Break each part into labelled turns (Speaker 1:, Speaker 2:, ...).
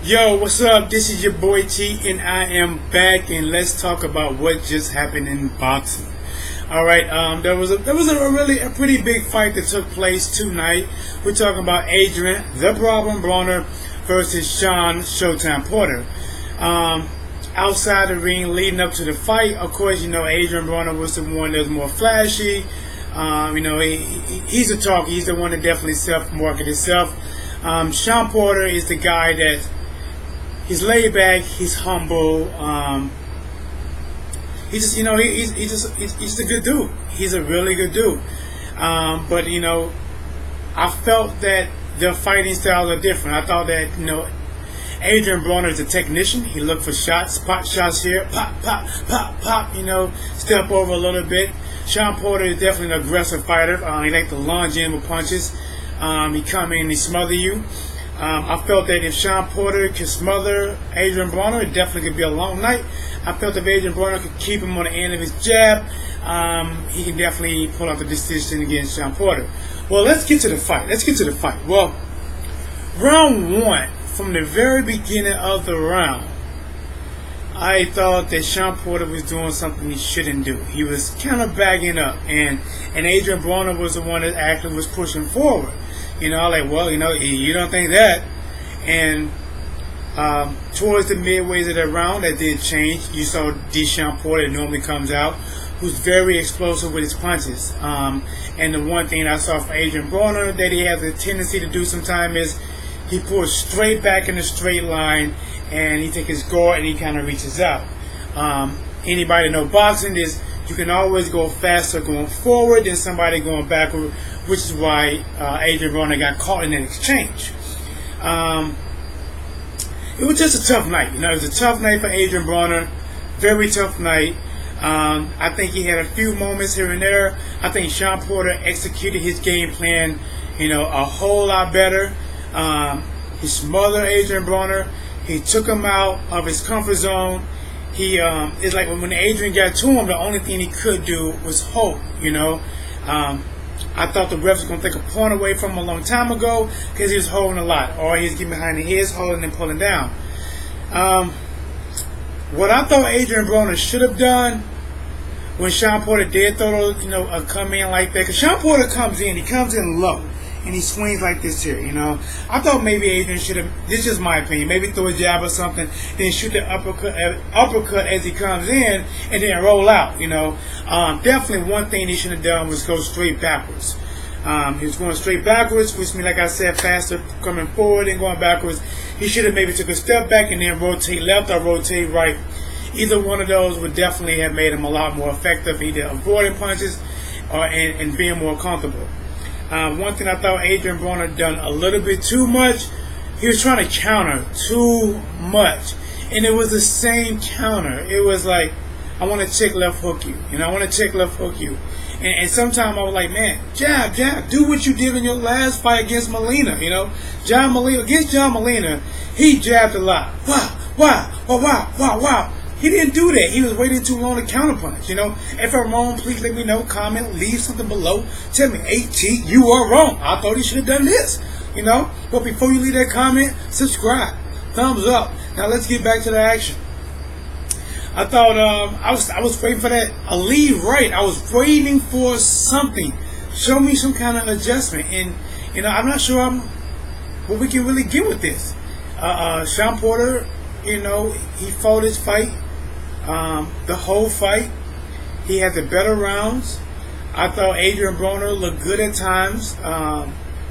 Speaker 1: Yo, what's up? This is your boy T, and I am back, and let's talk about what just happened in boxing. All right, there was a pretty big fight that took place tonight. We're talking about Adrien the Problem Broner versus Shawn Showtime Porter. Outside the ring, leading up to the fight, of course, Adrien Broner was the one that was more flashy. He's a talker. He's the one that definitely self-marketed himself. Shawn Porter is the guy that he's laid back. He's humble. He's just a good dude. He's a really good dude. But I felt that their fighting styles are different. I thought that Adrien Broner is a technician. He looked for shots, pop shots here, pop, pop, pop, pop. Step over a little bit. Shawn Porter is definitely an aggressive fighter. He likes to lunge in with punches. He come in and he smother you. I felt that if Shawn Porter could smother Adrien Broner, it definitely could be a long night. I felt if Adrien Broner could keep him on the end of his jab, he can definitely pull out the decision against Shawn Porter. Well, let's get to the fight. Well, round one, from the very beginning of the round, I thought that Shawn Porter was doing something he shouldn't do. He was kind of bagging up, and Adrien Broner was the one that actually was pushing forward. You don't think that. And towards the midways of that round, that did change. You saw Shawn Porter that normally comes out, who's very explosive with his punches. And the one thing I saw from Adrien Broner that he has a tendency to do sometimes is he pulls straight back in a straight line, and he takes his guard and he kind of reaches out. Anybody know boxing is you can always go faster going forward than somebody going backward, which is why Adrien Broner got caught in an exchange. It was just a tough night. It was a tough night for Adrien Broner. Very tough night. I think he had a few moments here and there. I think Shawn Porter executed his game plan, a whole lot better. He smothered Adrien Broner. He took him out of his comfort zone. It's like when Adrien got to him, the only thing he could do was hope, I thought the refs was going to take a point away from him a long time ago because he was holding a lot, or he was getting behind the ears, holding and pulling down. What I thought Adrien Broner should have done when Shawn Porter did throw a come in like that, because Shawn Porter he comes in low, and he swings like this here, I thought maybe Adrien should have, this is just my opinion, maybe throw a jab or something, then shoot the uppercut as he comes in, and then roll out, Definitely one thing he should have done was go straight backwards. He was going straight backwards, which means, like I said, faster coming forward and going backwards. He should have maybe took a step back and then rotate left or rotate right. Either one of those would definitely have made him a lot more effective, either avoiding punches and being more comfortable. One thing I thought Adrien Broner done a little bit too much, he was trying to counter too much. And it was the same counter. It was like, I want to check left hook you. I want to check left hook you. And sometimes I was like, man, jab, do what you did in your last fight against Molina. Against John Molina, he jabbed a lot. Wow. He didn't do that. He was waiting too long to counterpunch. If I'm wrong, please let me know. Comment, leave something below. Tell me, AT, you are wrong. I thought he should have done this. But before you leave that comment, subscribe, thumbs up. Now let's get back to the action. I thought I was waiting for that a lead right. I was waiting for something. Show me some kind of adjustment, and I'm not sure what we can really get with this. Shawn Porter, he fought his fight, the whole fight. He had the better rounds. I thought Adrien Broner looked good at times.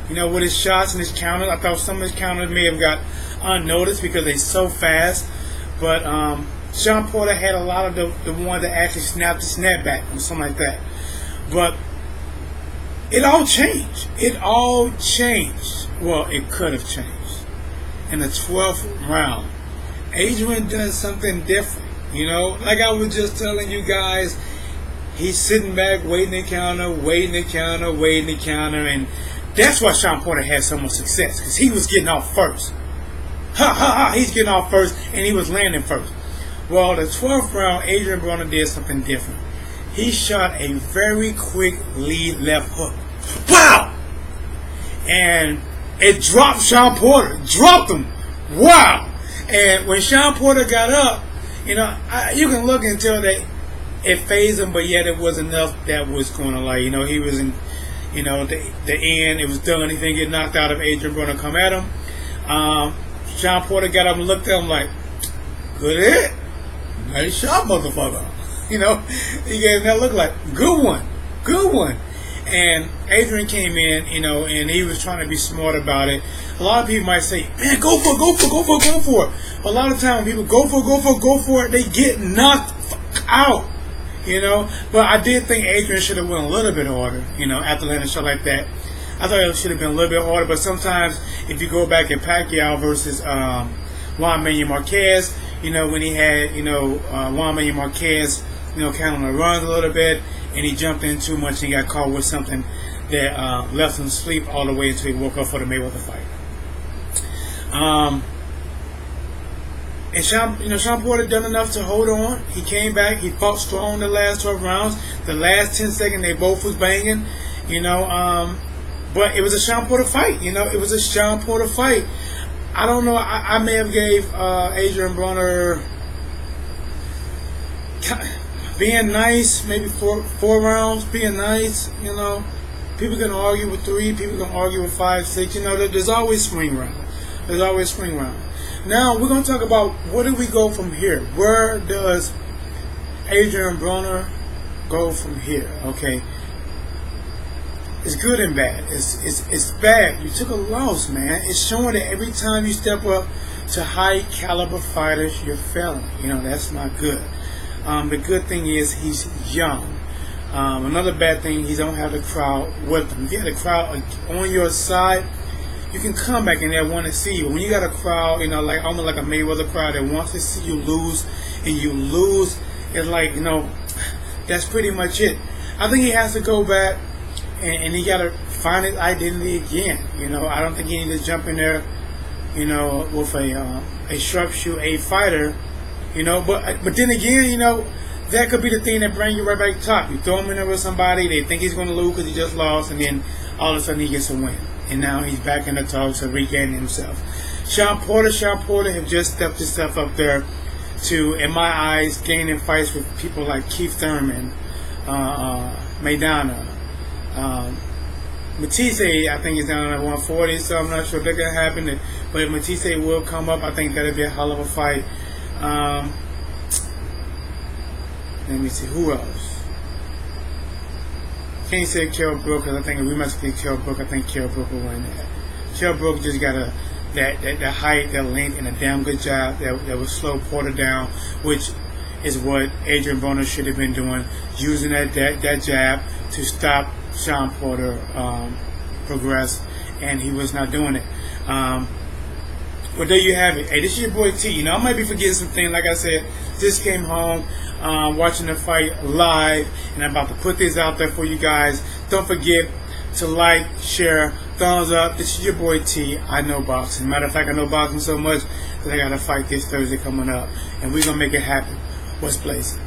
Speaker 1: With his shots and his counters. I thought some of his counters may have got unnoticed because they're so fast, but. Shawn Porter had a lot of the ones that actually snapped the snapback or something like that. But it all changed. Well, it could have changed. In the 12th round, Adrien does something different. Like I was just telling you guys, he's sitting back, waiting to counter, and that's why Shawn Porter had so much success, because he was getting off first. He's getting off first, and he was landing first. Well, the 12th round, Adrien Broner did something different. He shot a very quick lead left hook. Wow! And it dropped Shawn Porter. Dropped him. Wow! And when Shawn Porter got up, you know, you can look and tell that it phased him, but yet it was enough that was going to, like, you know, he was in, you know, the end. It was done. He didn't get knocked out if Adrien Broner come at him. Shawn Porter got up and looked at him like, good hit. Nice shot, motherfucker. You know, he gave him that look like, good one. Good one. And Adrien came in, you know, and he was trying to be smart about it. A lot of people might say, man, go for it. But a lot of times when people go for it, they get knocked out, you know. But I did think Adrien should have went a little bit harder, you know, after landing a shot like that. I thought it should have been a little bit harder. But sometimes if you go back at Pacquiao versus Juan Manuel Marquez, you know, when he had, you know, Juan Manuel Marquez, you know, kind of on the runs a little bit, and he jumped in too much and he got caught with something that left him asleep all the way until he woke up for the Mayweather fight. And Shawn Porter done enough to hold on. He came back. He fought strong the last 12 rounds. The last 10 seconds, they both was banging, you know. But it was a Shawn Porter fight, you know. It was a Shawn Porter fight. I don't know. I may have gave Adrien Broner being nice, maybe four rounds, being nice, you know. People can argue with 3, people can argue with 5, 6, you know. There's always swing round. There's always swing round. Now, we're going to talk about where do we go from here? Where does Adrien Broner go from here? Okay. It's good and bad. It's bad. You took a loss, man. It's showing that every time you step up to high caliber fighters, you're failing. You know, that's not good. The good thing is he's young. Another bad thing, he don't have the crowd with him. If you have the crowd on your side, you can come back and they want to see you. When you got a crowd, you know, like almost like a Mayweather crowd that wants to see you lose, and you lose, it's like, you know, that's pretty much it. I think he has to go back and he got to find his identity again. You know, I don't think he needs to jump in there, you know, with a sharpshooter, a fighter, you know. But then again, you know, that could be the thing that brings you right back to top. You throw him in there with somebody, they think he's going to lose because he just lost, and then all of a sudden he gets a win. And now he's back in the talks of regaining himself. Shawn Porter have just stepped himself up there to, in my eyes, gaining fights with people like Keith Thurman, Maidana. Matisse, I think, is down at 140, so I'm not sure if that's going to happen. But if Matisse will come up, I think that'll be a hell of a fight. Let me see, who else? Can't say Kell Brook, because I think if we must get Kell Brook, I think Kell Brook will win that. Kell Brook just got that height, that length, and a damn good job that will slow Porter down, which is what Adrien Broner should have been doing, using that jab to stop Shawn Porter progress, and he was not doing it. Well, there you have it. Hey, this is your boy T. You know, I might be forgetting some things. Like I said, just came home, watching the fight live, and I'm about to put this out there for you guys. Don't forget to like, share, thumbs up. This is your boy T. I know boxing. Matter of fact, I know boxing so much that I got a fight this Thursday coming up, and we're going to make it happen. What's blazing?